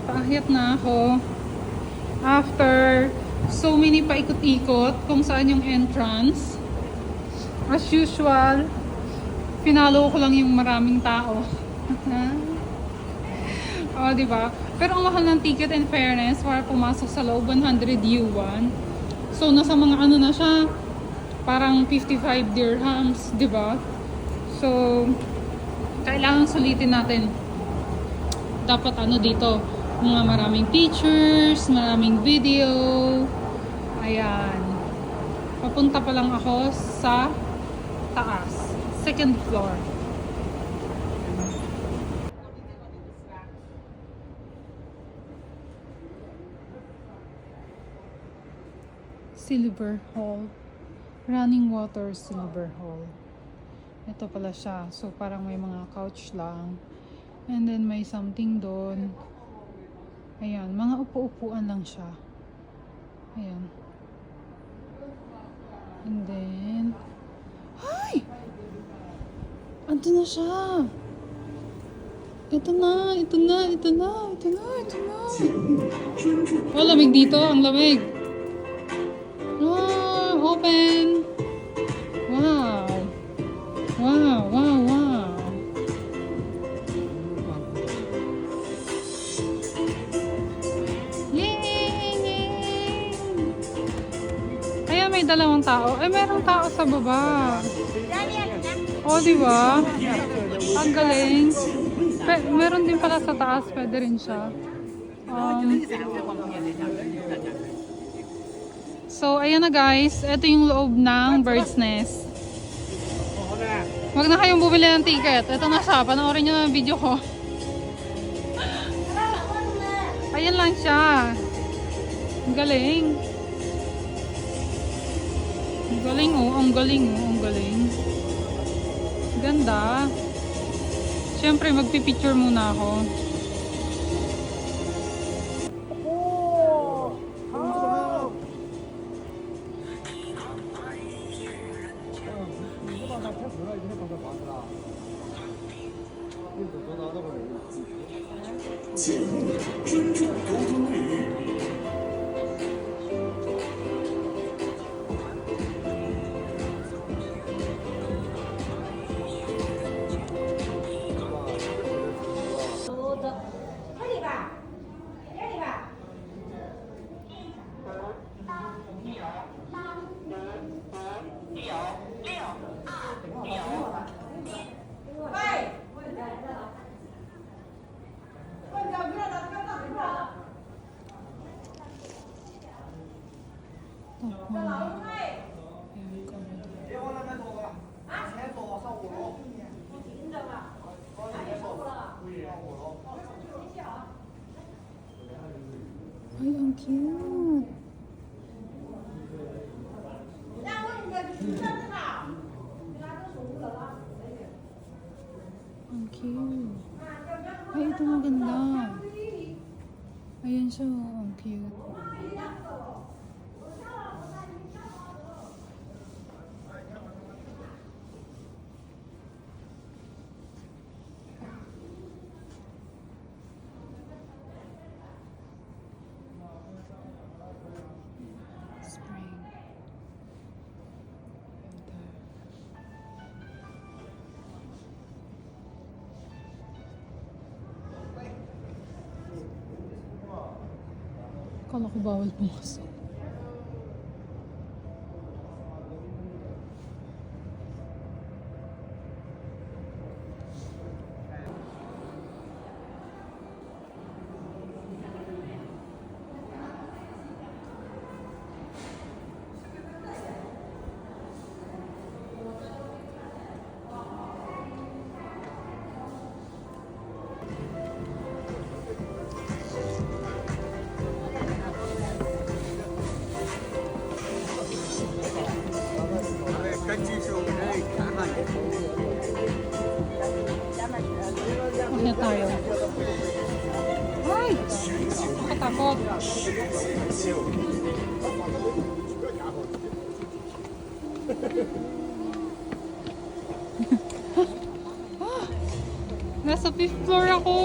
Paakyat na ako. After so many paikot-ikot kung saan yung entrance. As usual, pinalo ko lang yung maraming tao. Oh, diba? Pero ang mahal ng ticket, in fairness, para pumasok sa loob, 100 yuan. So, nasa mga ano na siya, parang 55 dirhams, diba? So, kailangan sulitin natin. Dapat ano dito, mga maraming pictures, maraming video. Ayan. Papunta pa lang ako sa taas. Second floor. Silver Hall. Running Water Silver Hall. Ito pala siya. So, parang may mga couch lang. And then, may something doon. Ayan. Mga upo-upuan lang siya. Ayan. And then, ay! Ando na siya. Ito na. Oh, lamig dito. Ang lamig. Oh, open. Wow. Yay! Ayan, may dalawang tao. Eh, merong tao sa baba. Oh, di ba? Ang galing. Meron din pala sa taas. Pwede rin siya. So, ayan na guys. Ito yung loob ng Bird's Nest. Huwag na kayong bumili ng ticket. Ito na siya. Panoorin nyo na yung video ko. Ayan lang siya. Ang galing. Ang galing. Ganda. Siyempre, magpipicture muna ako. Ay, ang cute. Ang cute. Ay, ito maganda. Ayan siya, ang cute. Akala ko bawal pumasok. Akyat tayo. Ay! Nakatakot. Nasa 5th floor ako.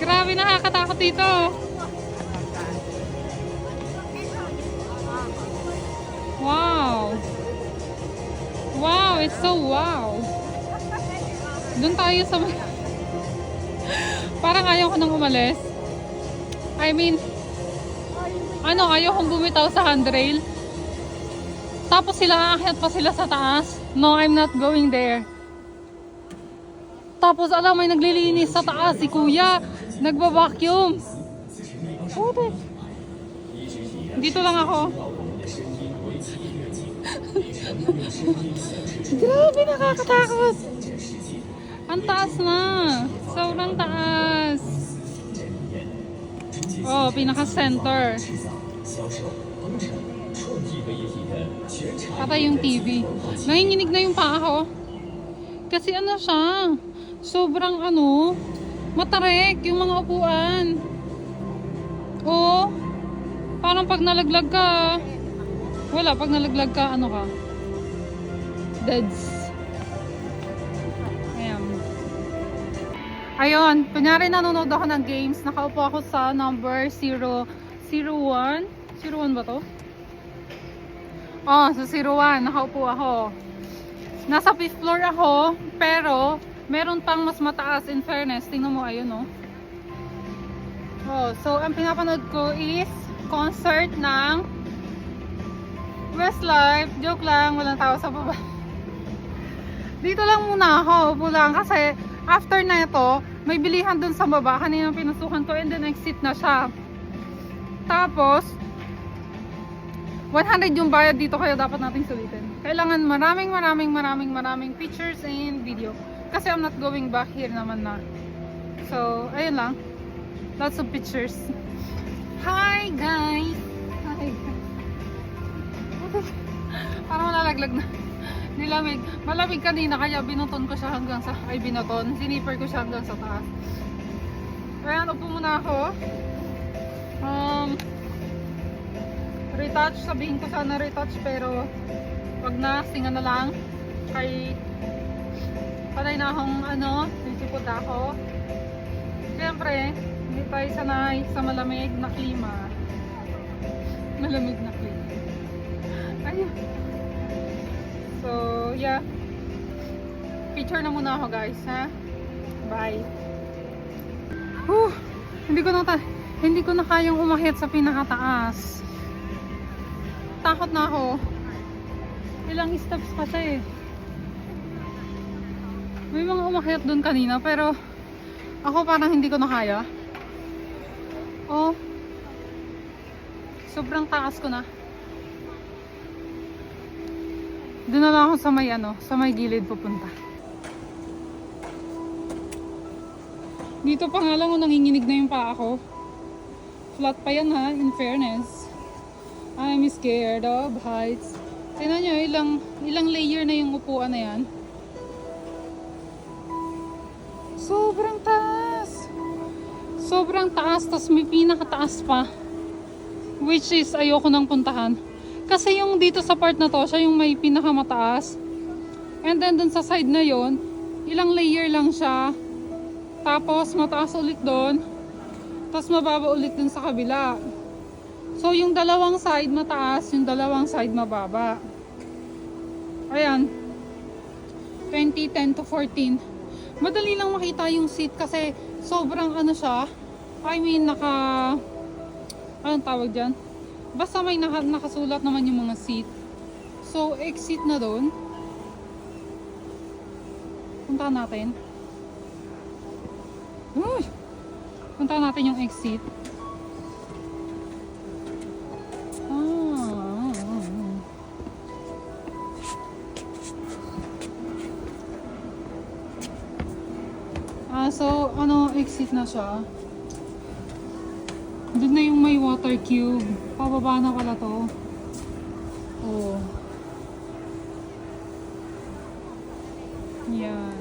Grabe, nakakatakot dito. Wow. Wow, it's so wow. Doon tayo sa... Parang ayaw ko nang umalis. I mean, ayaw kong bumitaw sa handrail. Tapos sila, aakyat pa sila sa taas. No, I'm not going there. Tapos alam, may naglilinis sa taas. Si kuya, nagbabacuum. Puti. Dito lang ako. Grabe, nakakatakot. Ang taas na. Sobrang taas. Oh, pinaka-center. Patay yung TV. Nanginginig na yung paa ko. Kasi siya, sobrang matarek yung mga upuan. Oh, parang pag nalaglag ka, pag nalaglag ka, ka? Deads. Ayan. Ayun, kunyari nanonood ako ng games, nakaupo ako sa number 001. 01 ba to? Oh, sa 01, nakaupo ako. Nasa 5th floor ako, pero meron pang mas mataas in fairness. Tingnan mo, ayun, oh. Oh, so ang pinapanood ko is concert ng Westlife. Joke lang, walang tao sa baba. Dito lang muna ako, upo lang kasi after na ito, may bilihan dun sa baba. Kanina pinasukan ko and then exit na siya. Tapos 100 yung bayad dito, kaya dapat nating sulitin. Kailangan maraming pictures and video. Kasi I'm not going back here naman na. So, ayun lang. Lots of pictures. Hi guys! Hi guys. Parang malalaglag na. Nilamig. Malamig kanina kaya binoton ko siya hanggang sa... Siniper ko siya hanggang sa taas. Ayan, upo muna ako. Retouch, sabihin ko sana retouch pero wag na, singa na lang. Kay patay na akong sisipot ako. Siyempre, hindi tayo sanay sa malamig na klima. Malamig na klima. Ayun. So, yeah. Picture na muna ako guys, ha? Bye. Hindi ko na kayang umakyat sa pinakataas. Takot na ako. Ilang steps pa siya eh. May mga umakyat doon kanina pero ako parang hindi ko na kaya. Oh. Sobrang taas ko na. Doon na lang ako sa may gilid pupunta. Dito pa nga lang nanginginig na yung paa ko. Flat pa yan ha, in fairness. I'm scared of heights. Tingnan nyo, ilang layer na yung upuan na yan. Sobrang taas. Sobrang taas, tas may pinakataas pa. Which is, ayoko nang puntahan. Kasi yung dito sa part na to, siya yung may pinakamataas. And then dun sa side na yon, ilang layer lang siya. Tapos mataas ulit doon. Tapos mababa ulit dun sa kabila. So, yung dalawang side mataas, yung dalawang side mababa. Ayan. 2010 to 14. Madali lang makita yung seat kasi sobrang siya. I mean, anong tawag dyan? Basta may nakasulat naman yung mga seat. So, exit na doon. Punta natin. Uy! Punta natin yung exit. So, exit na siya. Doon na yung may water cube. Pababa na pala to. Oh. Yan.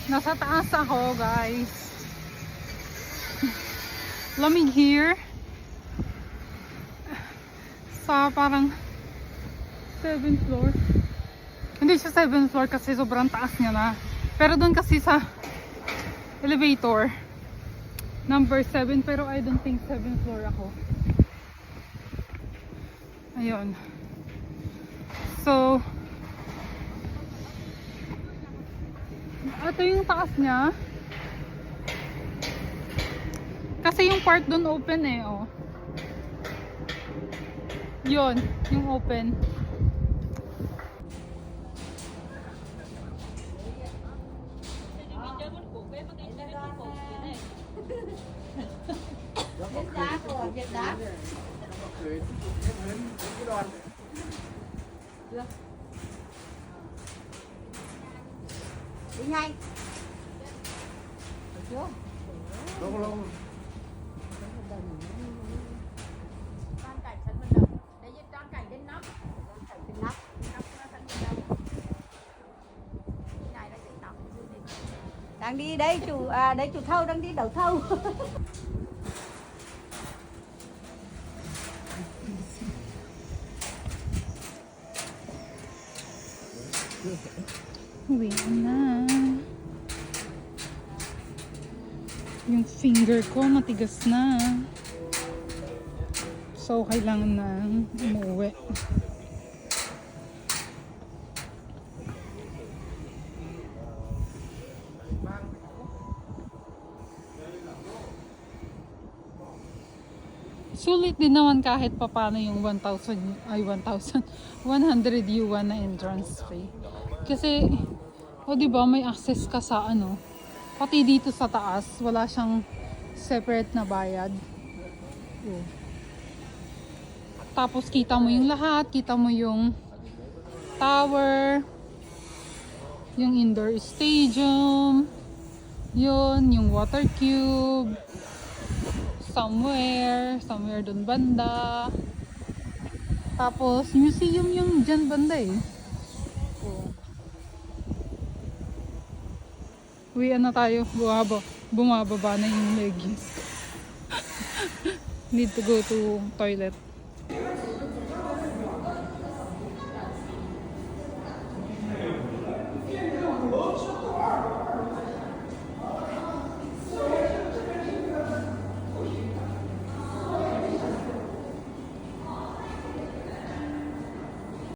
Nasa taas ako, guys. Lamig here. Sa parang 7th floor. Hindi siya 7th floor kasi sobrang taas niya na. Pero doon kasi sa elevator, number 7, pero I don't think 7th floor ako. Ayun. So, ito yung taas niya. Kasi yung part doon open eh, oh. Yun, yung open. Đi ngay. Đúng luôn. Con cảnh sân vận động. Đấy như con cảnh đến nóc. Cảnh đến nóc. Nóc sân vận động. Này là đến nóc. Đang đi đấy chủ đấy chủ thâu đang đi đấu thâu. Uwi na. Yung finger ko matigas na. So, kailangan na umuwi. Sulit din naman kahit papano yung 1,000 100 yuan na entrance fee. Kasi, o diba, may access ka sa ano, pati dito sa taas, wala siyang separate na bayad. Oh. Tapos kita mo yung lahat, kita mo yung tower, yung indoor stadium, yun, yung water cube, somewhere dun banda. Tapos, museum yung dyan banda eh. Oh. Uwian na tayo. Bumababa na yung leggings. Need to go to toilet.